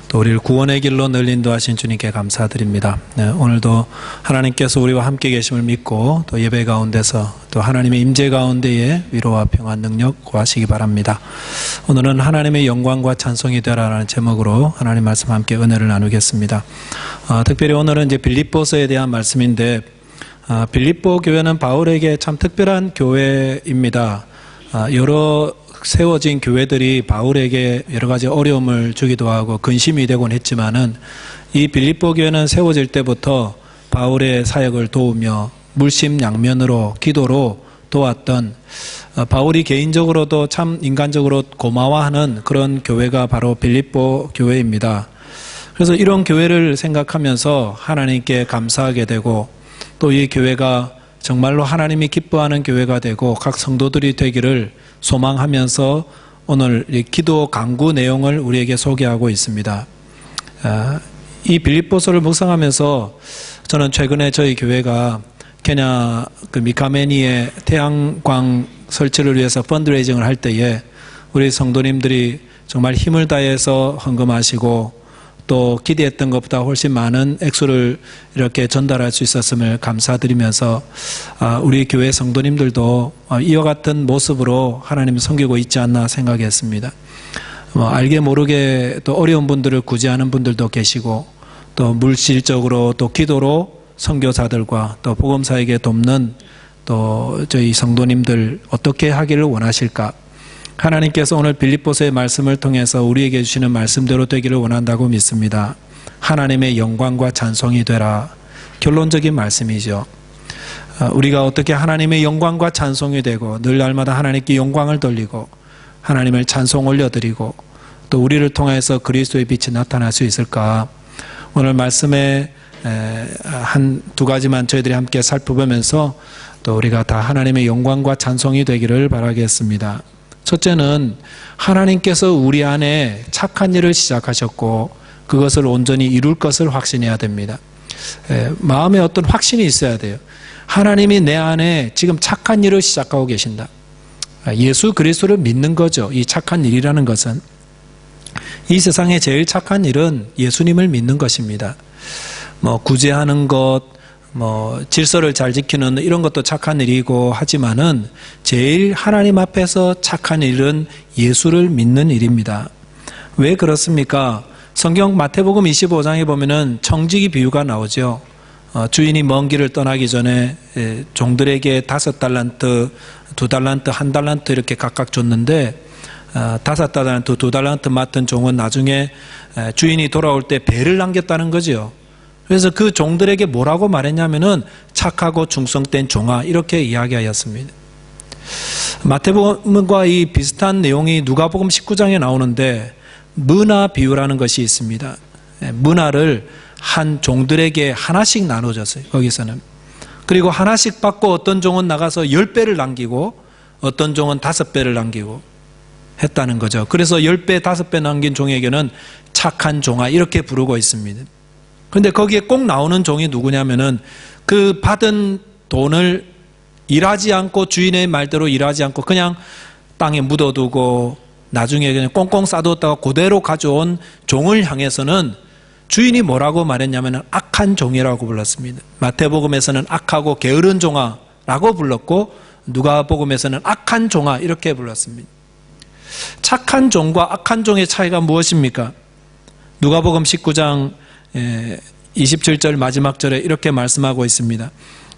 또 우리를 구원의 길로 늘 인도하신 주님께 감사드립니다. 오늘도 하나님께서 우리와 함께 계심을 믿고 또 예배 가운데서 또 하나님의 임재 가운데에 위로와 평안 능력 구하시기 바랍니다. 오늘은 하나님의 영광과 찬송이 되라라는 제목으로 하나님 말씀 함께 은혜를 나누겠습니다. 특별히 오늘은 이제 빌립보서에 대한 말씀인데, 빌립보 교회는 바울에게 참 특별한 교회입니다. 여러 세워진 교회들이 바울에게 여러 가지 어려움을 주기도 하고 근심이 되곤 했지만은 이 빌립보 교회는 세워질 때부터 바울의 사역을 도우며 물심양면으로 기도로 도왔던, 바울이 개인적으로도 참 인간적으로 고마워하는 그런 교회가 바로 빌립보 교회입니다. 그래서 이런 교회를 생각하면서 하나님께 감사하게 되고, 또 이 교회가 정말로 하나님이 기뻐하는 교회가 되고 각 성도들이 되기를 소망하면서 오늘 이 기도 강구 내용을 우리에게 소개하고 있습니다. 이 빌립보서를 묵상하면서 저는 최근에 저희 교회가 케냐 미카메니의 태양광 설치를 위해서 펀드레이징을 할 때에 우리 성도님들이 정말 힘을 다해서 헌금하시고 또 기대했던 것보다 훨씬 많은 액수를 이렇게 전달할 수 있었음을 감사드리면서 우리 교회 성도님들도 이와 같은 모습으로 하나님을 섬기고 있지 않나 생각했습니다. 알게 모르게 또 어려운 분들을 구제하는 분들도 계시고, 또 물질적으로 또 기도로 선교사들과 또 복음사에게 돕는 또 저희 성도님들 어떻게 하기를 원하실까? 하나님께서 오늘 빌립보서의 말씀을 통해서 우리에게 주시는 말씀대로 되기를 원한다고 믿습니다. 하나님의 영광과 찬송이 되라. 결론적인 말씀이죠. 우리가 어떻게 하나님의 영광과 찬송이 되고 늘 날마다 하나님께 영광을 돌리고 하나님을 찬송 올려드리고 또 우리를 통해서 그리스도의 빛이 나타날 수 있을까? 오늘 말씀에 한 두 가지만 저희들이 함께 살펴보면서 또 우리가 다 하나님의 영광과 찬송이 되기를 바라겠습니다. 첫째는 하나님께서 우리 안에 착한 일을 시작하셨고 그것을 온전히 이룰 것을 확신해야 됩니다. 마음에 어떤 확신이 있어야 돼요. 하나님이 내 안에 지금 착한 일을 시작하고 계신다. 예수 그리스도를 믿는 거죠. 이 착한 일이라는 것은. 이 세상에 제일 착한 일은 예수님을 믿는 것입니다. 구제하는 것, 질서를 잘 지키는 이런 것도 착한 일이고 하지만은 제일 하나님 앞에서 착한 일은 예수를 믿는 일입니다. 왜 그렇습니까? 성경 마태복음 25장에 보면은 청지기 비유가 나오죠. 주인이 먼 길을 떠나기 전에 종들에게 5달란트, 2달란트, 1달란트 이렇게 각각 줬는데 5달란트, 2달란트 맡은 종은 나중에 주인이 돌아올 때 배를 남겼다는 거죠. 그래서 그 종들에게 뭐라고 말했냐면은 착하고 충성된 종아, 이렇게 이야기하였습니다. 마태복음과 이 비슷한 내용이 누가복음 19장에 나오는데 문화 비유라는 것이 있습니다. 문화를 한 종들에게 하나씩 나눠줬어요. 거기서는. 그리고 하나씩 받고 어떤 종은 나가서 10배를 남기고 어떤 종은 5배를 남기고 했다는 거죠. 그래서 10배, 5배 남긴 종에게는 착한 종아, 이렇게 부르고 있습니다. 그런데 거기에 꼭 나오는 종이 누구냐면은 그 받은 돈을 일하지 않고 주인의 말대로 일하지 않고 그냥 땅에 묻어두고 나중에 그냥 꽁꽁 싸두었다가 그대로 가져온 종을 향해서는 주인이 뭐라고 말했냐면은 악한 종이라고 불렀습니다. 마태복음에서는 악하고 게으른 종아라고 불렀고 누가복음에서는 악한 종아, 이렇게 불렀습니다. 착한 종과 악한 종의 차이가 무엇입니까? 누가복음 19장 27절 마지막 절에 이렇게 말씀하고 있습니다.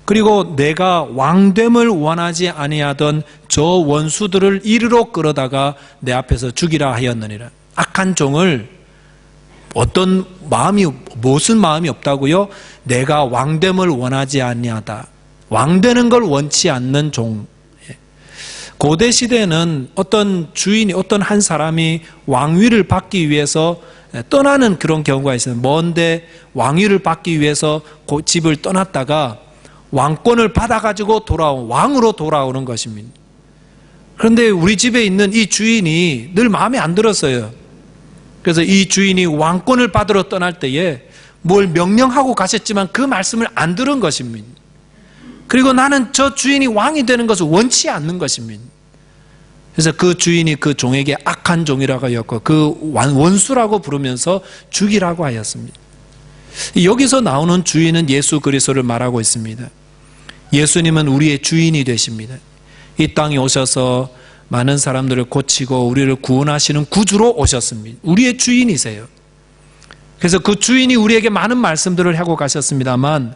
그리고 내가 왕됨을 원하지 아니하던 저 원수들을 이리로 끌어다가 내 앞에서 죽이라 하였느니라. 악한 종을 무슨 마음이 없다고요? 내가 왕됨을 원하지 아니하다. 왕되는 걸 원치 않는 종. 고대 시대에는 어떤 주인이, 어떤 한 사람이 왕위를 받기 위해서 떠나는 그런 경우가 있어요. 먼데 왕위를 받기 위해서 그 집을 떠났다가 왕권을 받아가지고 왕으로 돌아오는 것입니다. 그런데 우리 집에 있는 이 주인이 늘 마음에 안 들었어요. 그래서 이 주인이 왕권을 받으러 떠날 때에 뭘 명령하고 가셨지만 그 말씀을 안 들은 것입니다. 그리고 나는 저 주인이 왕이 되는 것을 원치 않는 것입니다. 그래서 그 주인이 그 종에게 악한 종이라고 하였고 그 원수라고 부르면서 죽이라고 하였습니다. 여기서 나오는 주인은 예수 그리스도를 말하고 있습니다. 예수님은 우리의 주인이 되십니다. 이 땅에 오셔서 많은 사람들을 고치고 우리를 구원하시는 구주로 오셨습니다. 우리의 주인이세요. 그래서 그 주인이 우리에게 많은 말씀들을 하고 가셨습니다만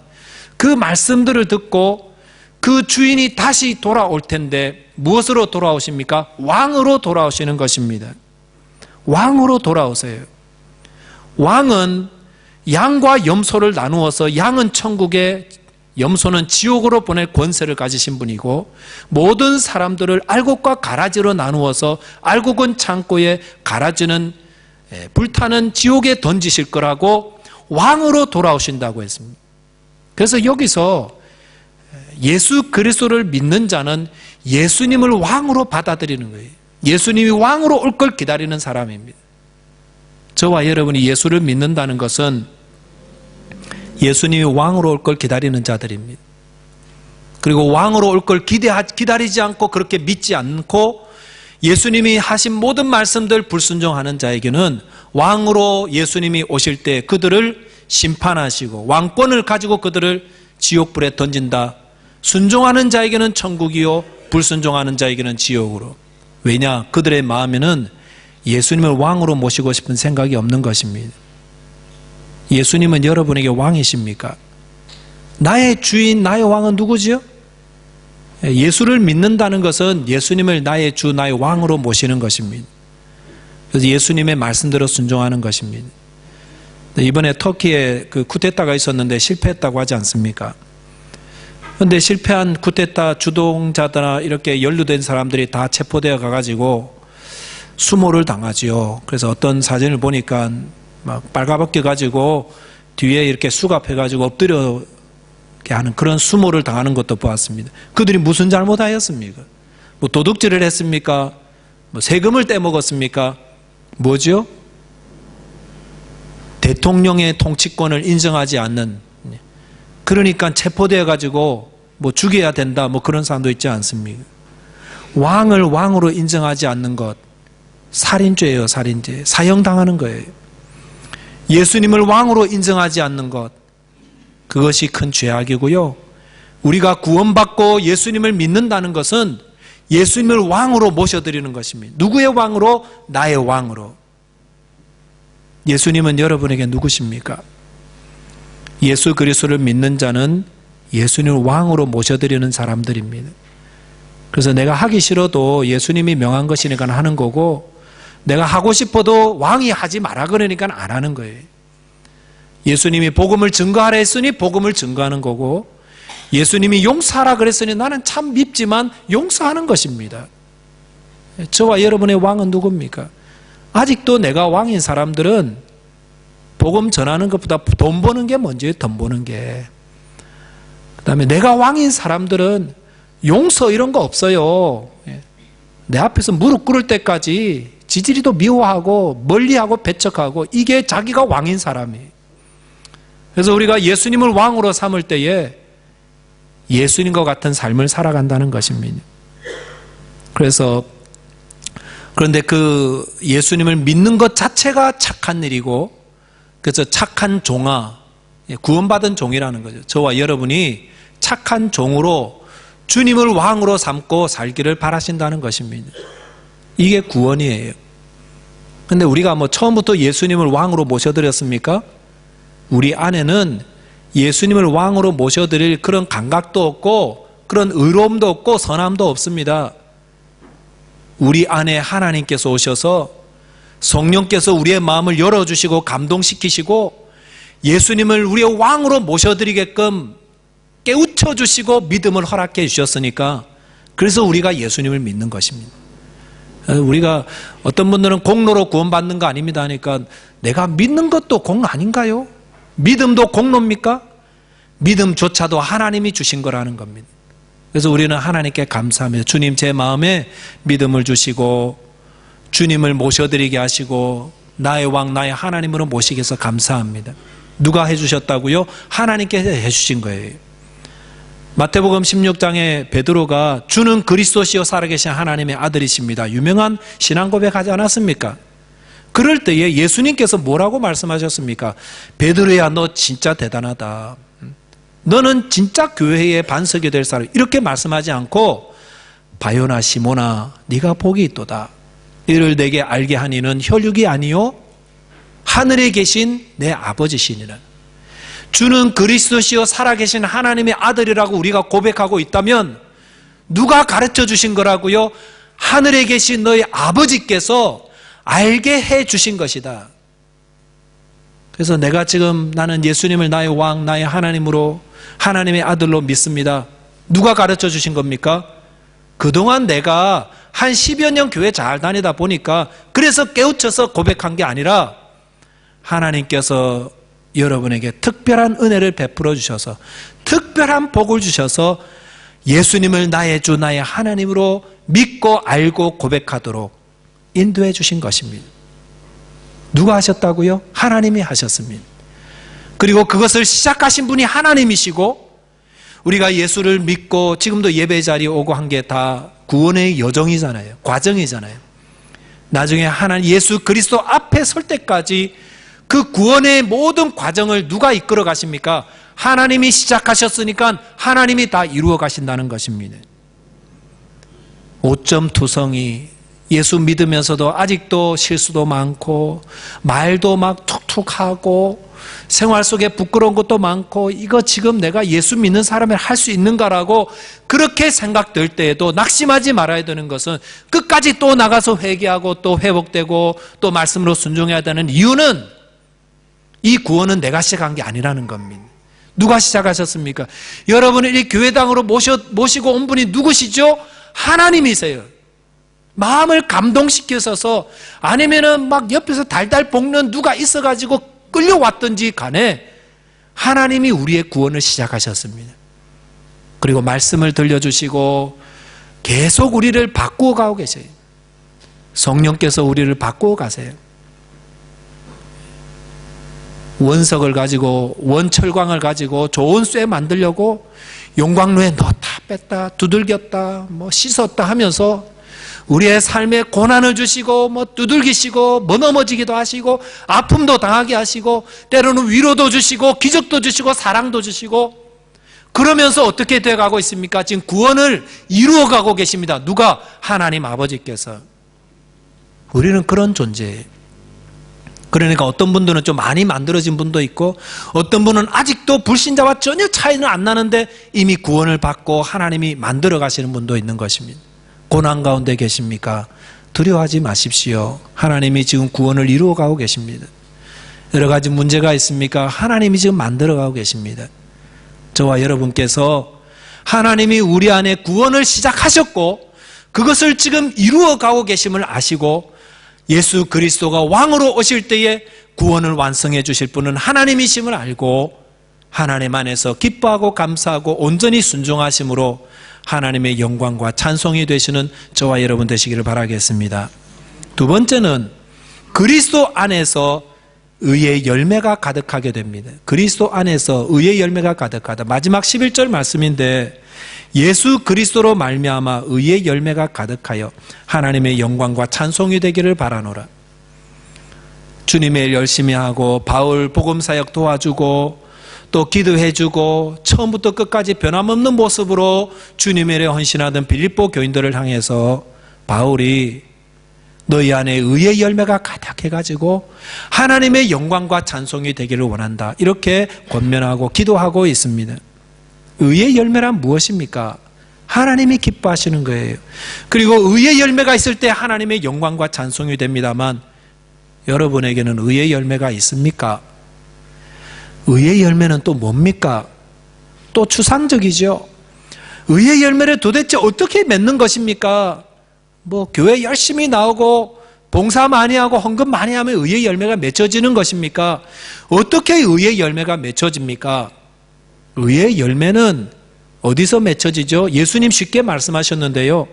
그 말씀들을 듣고 그 주인이 다시 돌아올 텐데 무엇으로 돌아오십니까? 왕으로 돌아오시는 것입니다. 왕으로 돌아오세요. 왕은 양과 염소를 나누어서 양은 천국에 염소는 지옥으로 보낼 권세를 가지신 분이고 모든 사람들을 알곡과 가라지로 나누어서 알곡은 창고에 가라지는 불타는 지옥에 던지실 거라고 왕으로 돌아오신다고 했습니다. 그래서 여기서 예수 그리스도를 믿는 자는 예수님을 왕으로 받아들이는 거예요. 예수님이 왕으로 올 걸 기다리는 사람입니다. 저와 여러분이 예수를 믿는다는 것은 예수님이 왕으로 올 걸 기다리는 자들입니다. 그리고 왕으로 올 걸 기다리지 않고 그렇게 믿지 않고 예수님이 하신 모든 말씀들 불순종하는 자에게는 왕으로 예수님이 오실 때 그들을 심판하시고 왕권을 가지고 그들을 지옥불에 던진다. 순종하는 자에게는 천국이요 불순종하는 자에게는 지옥으로. 왜냐? 그들의 마음에는 예수님을 왕으로 모시고 싶은 생각이 없는 것입니다. 예수님은 여러분에게 왕이십니까? 나의 주인, 나의 왕은 누구지요? 예수를 믿는다는 것은 예수님을 나의 주, 나의 왕으로 모시는 것입니다. 그래서 예수님의 말씀대로 순종하는 것입니다. 이번에 터키에 그 쿠데타가 있었는데 실패했다고 하지 않습니까? 그런데 실패한 쿠데타 주동자들이나 이렇게 연루된 사람들이 다 체포되어 가가지고 수모를 당하지요. 그래서 어떤 사진을 보니까 막 빨가벗겨 가지고 뒤에 이렇게 수갑해가지고 엎드려 하는 그런 수모를 당하는 것도 보았습니다. 그들이 무슨 잘못하였습니까? 뭐 도둑질을 했습니까? 뭐 세금을 떼먹었습니까? 뭐죠? 대통령의 통치권을 인정하지 않는, 그러니까 체포되어 가지고 뭐 죽여야 된다 뭐 그런 사람도 있지 않습니까? 왕을 왕으로 인정하지 않는 것, 살인죄예요. 살인죄. 사형당하는 거예요. 예수님을 왕으로 인정하지 않는 것, 그것이 큰 죄악이고요. 우리가 구원받고 예수님을 믿는다는 것은 예수님을 왕으로 모셔드리는 것입니다. 누구의 왕으로? 나의 왕으로. 예수님은 여러분에게 누구십니까? 예수 그리스도를 믿는 자는 예수님을 왕으로 모셔드리는 사람들입니다. 그래서 내가 하기 싫어도 예수님이 명한 것이니까 하는 거고, 내가 하고 싶어도 왕이 하지 마라 그러니까 안 하는 거예요. 예수님이 복음을 증거하라 했으니 복음을 증거하는 거고, 예수님이 용서하라 그랬으니 나는 참 밉지만 용서하는 것입니다. 저와 여러분의 왕은 누굽니까? 아직도 내가 왕인 사람들은 복음 전하는 것보다 돈 버는 게 먼저예요. 돈 버는 게. 그 다음에 내가 왕인 사람들은 용서 이런 거 없어요. 내 앞에서 무릎 꿇을 때까지 지지리도 미워하고 멀리하고 배척하고, 이게 자기가 왕인 사람이에요. 그래서 우리가 예수님을 왕으로 삼을 때에 예수님과 같은 삶을 살아간다는 것입니다. 그런데 그 예수님을 믿는 것 자체가 착한 일이고, 그래서 착한 종아, 구원받은 종이라는 거죠. 저와 여러분이 착한 종으로 주님을 왕으로 삼고 살기를 바라신다는 것입니다. 이게 구원이에요. 근데 우리가 뭐 처음부터 예수님을 왕으로 모셔드렸습니까? 우리 안에는 예수님을 왕으로 모셔드릴 그런 감각도 없고 그런 의로움도 없고 선함도 없습니다. 우리 안에 하나님께서 오셔서 성령께서 우리의 마음을 열어주시고 감동시키시고 예수님을 우리의 왕으로 모셔드리게끔 깨우쳐주시고 믿음을 허락해 주셨으니까, 그래서 우리가 예수님을 믿는 것입니다. 우리가 어떤 분들은 공로로 구원받는 거 아닙니다 하니까, 내가 믿는 것도 공로 아닌가요? 믿음도 공로입니까? 믿음조차도 하나님이 주신 거라는 겁니다. 그래서 우리는 하나님께 감사합니다. 주님, 제 마음에 믿음을 주시고 주님을 모셔드리게 하시고 나의 왕, 나의 하나님으로 모시게 해서 감사합니다. 누가 해주셨다고요? 하나님께서 해주신 거예요. 마태복음 16장에 베드로가 주는 그리스도시요 살아계신 하나님의 아들이십니다. 유명한 신앙 고백하지 않았습니까? 그럴 때에 예수님께서 뭐라고 말씀하셨습니까? 베드로야, 너 진짜 대단하다. 너는 진짜 교회의 반석이 될 사람. 이렇게 말씀하지 않고 바요나 시모나 네가 복이 있도다. 이를 내게 알게 하니는 혈육이 아니요 하늘에 계신 내 아버지시니라. 주는 그리스도시요 살아계신 하나님의 아들이라고 우리가 고백하고 있다면 누가 가르쳐 주신 거라고요? 하늘에 계신 너희 아버지께서 알게 해 주신 것이다. 그래서 내가 지금 나는 예수님을 나의 왕, 나의 하나님으로, 하나님의 아들로 믿습니다. 누가 가르쳐 주신 겁니까? 그동안 내가 한 10여 년 교회 잘 다니다 보니까 그래서 깨우쳐서 고백한 게 아니라 하나님께서 여러분에게 특별한 은혜를 베풀어 주셔서 특별한 복을 주셔서 예수님을 나의 주, 나의 하나님으로 믿고 알고 고백하도록 인도해 주신 것입니다. 누가 하셨다고요? 하나님이 하셨습니다. 그리고 그것을 시작하신 분이 하나님이시고 우리가 예수를 믿고 지금도 예배 자리에 오고 한 게 다 구원의 여정이잖아요. 과정이잖아요. 나중에 하나님 예수 그리스도 앞에 설 때까지 그 구원의 모든 과정을 누가 이끌어 가십니까? 하나님이 시작하셨으니까 하나님이 다 이루어 가신다는 것입니다. 5.2성이 예수 믿으면서도 아직도 실수도 많고 말도 막 툭툭하고 생활 속에 부끄러운 것도 많고 이거 지금 내가 예수 믿는 사람이 할 수 있는가라고 그렇게 생각될 때에도 낙심하지 말아야 되는 것은 끝까지 또 나가서 회개하고 또 회복되고 또 말씀으로 순종해야 되는 이유는 이 구원은 내가 시작한 게 아니라는 겁니다. 누가 시작하셨습니까? 여러분을 이 교회당으로 모시고 온 분이 누구시죠? 하나님이세요. 마음을 감동시켜서 아니면은 막 옆에서 달달 볶는 누가 있어가지고 끌려왔든지 간에 하나님이 우리의 구원을 시작하셨습니다. 그리고 말씀을 들려주시고 계속 우리를 바꾸어 가고 계세요. 성령께서 우리를 바꾸어 가세요. 원석을 가지고 원철광을 가지고 좋은 쇠 만들려고 용광로에 넣었다 뺐다 두들겼다 뭐 씻었다 하면서 우리의 삶에 고난을 주시고 뭐 두들기시고 뭐 넘어지기도 하시고 아픔도 당하게 하시고 때로는 위로도 주시고 기적도 주시고 사랑도 주시고 그러면서 어떻게 되어가고 있습니까? 지금 구원을 이루어가고 계십니다. 누가? 하나님 아버지께서. 우리는 그런 존재예요. 그러니까 어떤 분들은 좀 많이 만들어진 분도 있고 어떤 분은 아직도 불신자와 전혀 차이는 안 나는데 이미 구원을 받고 하나님이 만들어 가시는 분도 있는 것입니다. 고난 가운데 계십니까? 두려워하지 마십시오. 하나님이 지금 구원을 이루어가고 계십니다. 여러 가지 문제가 있습니까? 하나님이 지금 만들어가고 계십니다. 저와 여러분께서 하나님이 우리 안에 구원을 시작하셨고 그것을 지금 이루어가고 계심을 아시고 예수 그리스도가 왕으로 오실 때에 구원을 완성해 주실 분은 하나님이심을 알고 하나님 안에서 기뻐하고 감사하고 온전히 순종하심으로 하나님의 영광과 찬송이 되시는 저와 여러분 되시기를 바라겠습니다. 두 번째는 그리스도 안에서 의의 열매가 가득하게 됩니다. 그리스도 안에서 의의 열매가 가득하다. 마지막 11절 말씀인데 예수 그리스도로 말미암아 의의 열매가 가득하여 하나님의 영광과 찬송이 되기를 바라노라. 주님의 일 열심히 하고 바울 복음사역 도와주고 또 기도해주고 처음부터 끝까지 변함없는 모습으로 주님의 일에 헌신하던 빌립보 교인들을 향해서 바울이 너희 안에 의의 열매가 가득해가지고 하나님의 영광과 찬송이 되기를 원한다. 이렇게 권면하고 기도하고 있습니다. 의의 열매란 무엇입니까? 하나님이 기뻐하시는 거예요. 그리고 의의 열매가 있을 때 하나님의 영광과 찬송이 됩니다만 여러분에게는 의의 열매가 있습니까? 의의 열매는 또 뭡니까? 또 추상적이죠. 의의 열매를 도대체 어떻게 맺는 것입니까? 뭐 교회 열심히 나오고 봉사 많이 하고 헌금 많이 하면 의의 열매가 맺혀지는 것입니까? 어떻게 의의 열매가 맺혀집니까? 의의 열매는 어디서 맺혀지죠? 예수님 쉽게 말씀하셨는데요.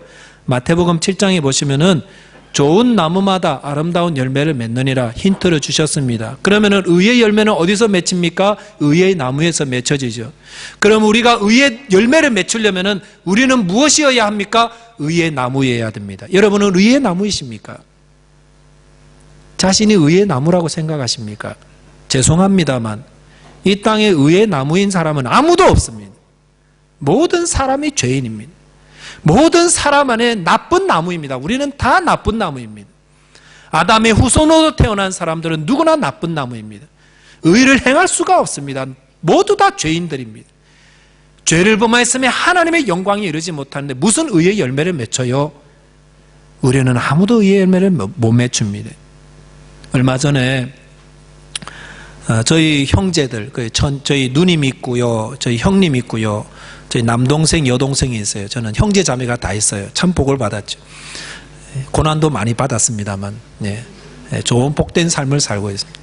마태복음 7장에 보시면은 좋은 나무마다 아름다운 열매를 맺느니라 힌트를 주셨습니다. 그러면 의의 열매는 어디서 맺힙니까? 의의 나무에서 맺혀지죠. 그럼 우리가 의의 열매를 맺으려면 우리는 무엇이어야 합니까? 의의 나무여야 됩니다. 여러분은 의의 나무이십니까? 자신이 의의 나무라고 생각하십니까? 죄송합니다만 이 땅에 의의 나무인 사람은 아무도 없습니다. 모든 사람이 죄인입니다. 모든 사람 안에 나쁜 나무입니다. 우리는 다 나쁜 나무입니다. 아담의 후손으로 태어난 사람들은 누구나 나쁜 나무입니다. 의를 행할 수가 없습니다. 모두 다 죄인들입니다. 죄를 범하였으면 하나님의 영광이 이르지 못하는데 무슨 의의 열매를 맺어요? 우리는 아무도 의의 열매를 못 맺습니다. 얼마 전에 저희 형제들, 저희 누님 있고요, 저희 형님 있고요, 저희 남동생, 여동생이 있어요. 저는 형제 자매가 다 있어요. 참 복을 받았죠. 고난도 많이 받았습니다만, 좋은 복된 삶을 살고 있습니다.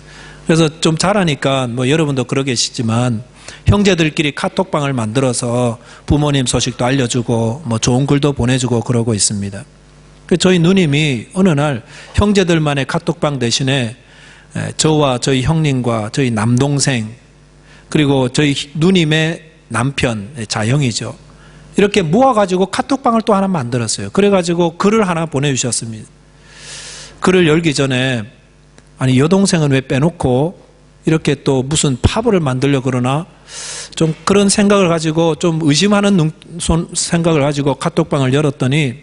그래서 좀 잘하니까 여러분도 그러겠지만 형제들끼리 카톡방을 만들어서 부모님 소식도 알려주고 좋은 글도 보내주고 그러고 있습니다. 저희 누님이 어느 날 형제들만의 카톡방 대신에 저와 저희 형님과 저희 남동생 그리고 저희 누님의 남편, 자형이죠. 이렇게 모아가지고 카톡방을 또 하나 만들었어요. 그래가지고 글을 하나 보내주셨습니다. 글을 열기 전에 아니 여동생은 왜 빼놓고 이렇게 또 무슨 파벌을 만들려고 그러나 좀 그런 생각을 가지고 좀 의심하는 생각을 가지고 카톡방을 열었더니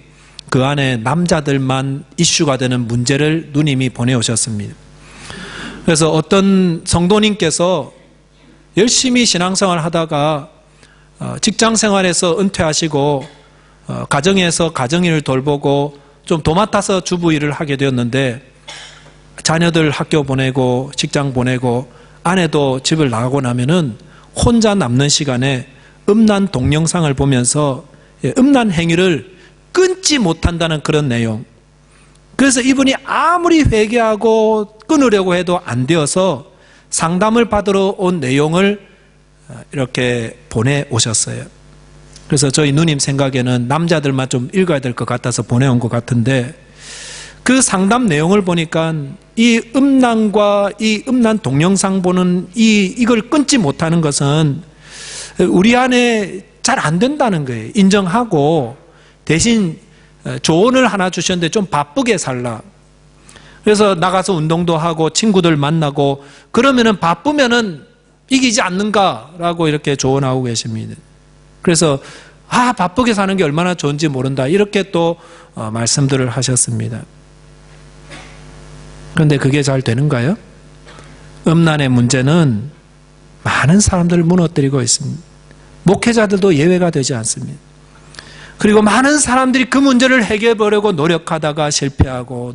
그 안에 남자들만 이슈가 되는 문제를 누님이 보내오셨습니다. 그래서 어떤 성도님께서 열심히 신앙생활을 하다가 직장생활에서 은퇴하시고 가정에서 가정일을 돌보고 좀 도맡아서 주부일을 하게 되었는데 자녀들 학교 보내고 직장 보내고 아내도 집을 나가고 나면은 혼자 남는 시간에 음란 동영상을 보면서 음란 행위를 끊지 못한다는 그런 내용. 그래서 이분이 아무리 회개하고 끊으려고 해도 안 되어서 상담을 받으러 온 내용을 이렇게 보내오셨어요. 그래서 저희 누님 생각에는 남자들만 좀 읽어야 될 것 같아서 보내온 것 같은데 그 상담 내용을 보니까 이 음란과 이 음란 동영상 보는 이걸 끊지 못하는 것은 우리 안에 잘 안 된다는 거예요. 인정하고 대신 조언을 하나 주셨는데 좀 바쁘게 살라. 그래서 나가서 운동도 하고 친구들 만나고 그러면은 바쁘면은 이기지 않는가라고 이렇게 조언하고 계십니다. 그래서 바쁘게 사는 게 얼마나 좋은지 모른다 이렇게 또 말씀들을 하셨습니다. 그런데 그게 잘 되는가요? 음란의 문제는 많은 사람들을 무너뜨리고 있습니다. 목회자들도 예외가 되지 않습니다. 그리고 많은 사람들이 그 문제를 해결해보려고 노력하다가 실패하고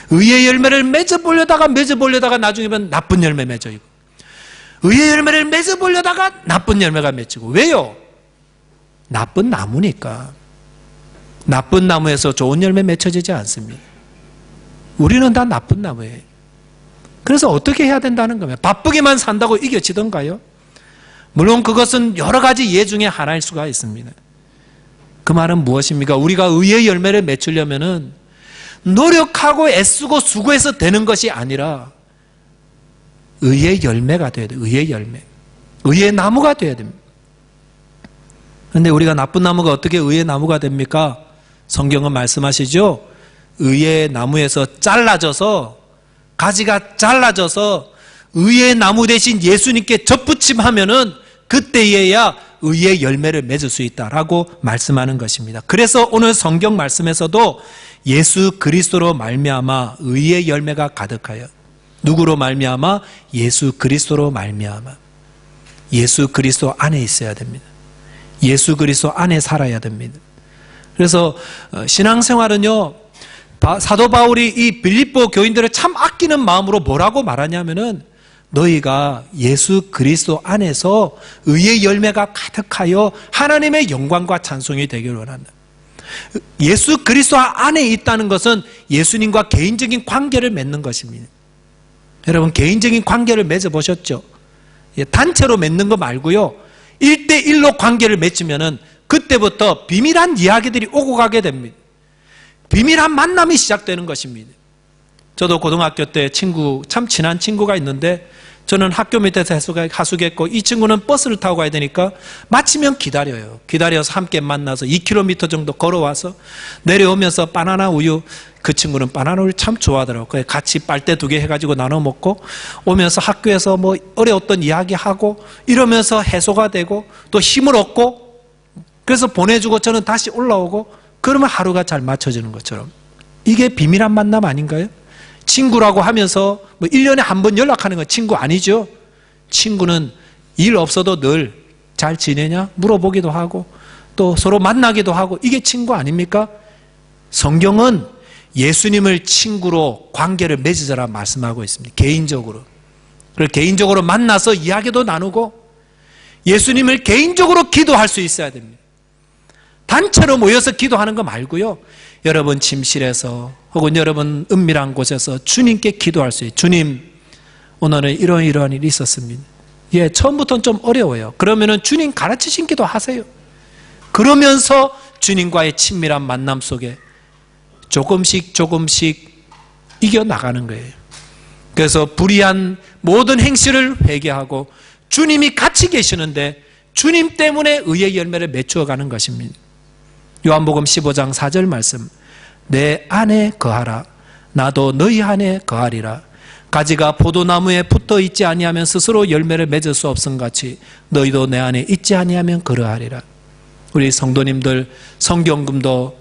의의 열매를 맺어보려다가 나중에는 나쁜 열매 맺어요. 의의 열매를 맺어보려다가 나쁜 열매가 맺히고. 왜요? 나쁜 나무니까. 나쁜 나무에서 좋은 열매 맺혀지지 않습니다. 우리는 다 나쁜 나무예요. 그래서 어떻게 해야 된다는 겁니다. 바쁘게만 산다고 이겨지던가요? 물론 그것은 여러 가지 예 중에 하나일 수가 있습니다. 그 말은 무엇입니까? 우리가 의의 열매를 맺으려면은 노력하고 애쓰고 수고해서 되는 것이 아니라 의의 열매가 돼야 돼요. 의의 열매. 의의 나무가 돼야 됩니다. 그런데 우리가 나쁜 나무가 어떻게 의의 나무가 됩니까? 성경은 말씀하시죠. 의의 나무에서 잘라져서 가지가 잘라져서 의의 나무 대신 예수님께 접붙임하면은 그때에야 의의 열매를 맺을 수 있다라고 말씀하는 것입니다. 그래서 오늘 성경 말씀에서도 예수 그리스도로 말미암아 의의 열매가 가득하여 누구로 말미암아? 예수 그리스도로 말미암아. 예수 그리스도 안에 있어야 됩니다. 예수 그리스도 안에 살아야 됩니다. 그래서 신앙생활은요, 사도 바울이 이 빌립보 교인들을 참 아끼는 마음으로 뭐라고 말하냐면은 너희가 예수 그리스도 안에서 의의 열매가 가득하여 하나님의 영광과 찬송이 되기를 원한다. 예수 그리스도 안에 있다는 것은 예수님과 개인적인 관계를 맺는 것입니다. 여러분 개인적인 관계를 맺어보셨죠? 단체로 맺는 거 말고요, 1대1로 관계를 맺으면은 그때부터 비밀한 이야기들이 오고 가게 됩니다. 비밀한 만남이 시작되는 것입니다. 저도 고등학교 때 참 친한 친구가 있는데 저는 학교 밑에서 하숙했고 이 친구는 버스를 타고 가야 되니까 마치면 기다려요. 기다려서 함께 만나서 2km 정도 걸어와서 내려오면서 바나나 우유, 그 친구는 바나나 우유 참 좋아하더라고요. 같이 빨대 2개 해가지고 나눠 먹고 오면서 학교에서 뭐 어려웠던 이야기하고 이러면서 해소가 되고 또 힘을 얻고 그래서 보내주고 저는 다시 올라오고 그러면 하루가 잘 맞춰지는 것처럼 이게 비밀한 만남 아닌가요? 친구라고 하면서 뭐 1년에 한 번 연락하는 건 친구 아니죠. 친구는 일 없어도 늘 잘 지내냐 물어보기도 하고 또 서로 만나기도 하고 이게 친구 아닙니까? 성경은 예수님을 친구로 관계를 맺으라 말씀하고 있습니다. 개인적으로. 그리고 개인적으로 만나서 이야기도 나누고 예수님을 개인적으로 기도할 수 있어야 됩니다. 단체로 모여서 기도하는 거 말고요. 여러분 침실에서 혹은 여러분 은밀한 곳에서 주님께 기도할 수 있어요. 주님, 오늘은 이러한 일이 있었습니다. 예, 처음부터는 좀 어려워요. 그러면은 주님 가르치신 기도 하세요. 그러면서 주님과의 친밀한 만남 속에 조금씩 이겨나가는 거예요. 그래서 불의한 모든 행실을 회개하고 주님이 같이 계시는데 주님 때문에 의의 열매를 맺어가는 것입니다. 요한복음 15장 4절 말씀, 내 안에 거하라 나도 너희 안에 거하리라. 가지가 포도나무에 붙어 있지 아니하면 스스로 열매를 맺을 수 없음같이 너희도 내 안에 있지 아니하면 그러하리라. 우리 성도님들 성경금도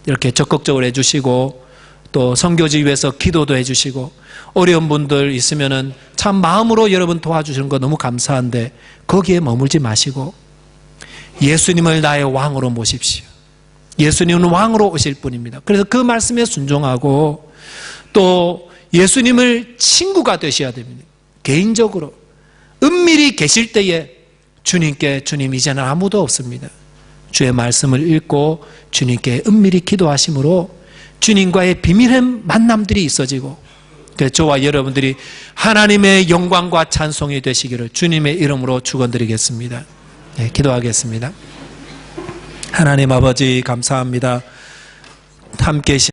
이렇게 적극적으로 해주시고 또 선교지 위해서 기도도 해주시고 어려운 분들 있으면은 참 마음으로 여러분 도와주시는 거 너무 감사한데 거기에 머물지 마시고 예수님을 나의 왕으로 모십시오. 예수님은 왕으로 오실 분입니다. 그래서 그 말씀에 순종하고 또 예수님을 친구가 되셔야 됩니다. 개인적으로 은밀히 계실 때에 주님께 주님 이제는 아무도 없습니다. 주의 말씀을 읽고 주님께 은밀히 기도하심으로 주님과의 비밀한 만남들이 있어지고 저와 여러분들이 하나님의 영광과 찬송이 되시기를 주님의 이름으로 축원드리겠습니다. 네, 기도하겠습니다. 하나님 아버지 감사합니다. 함께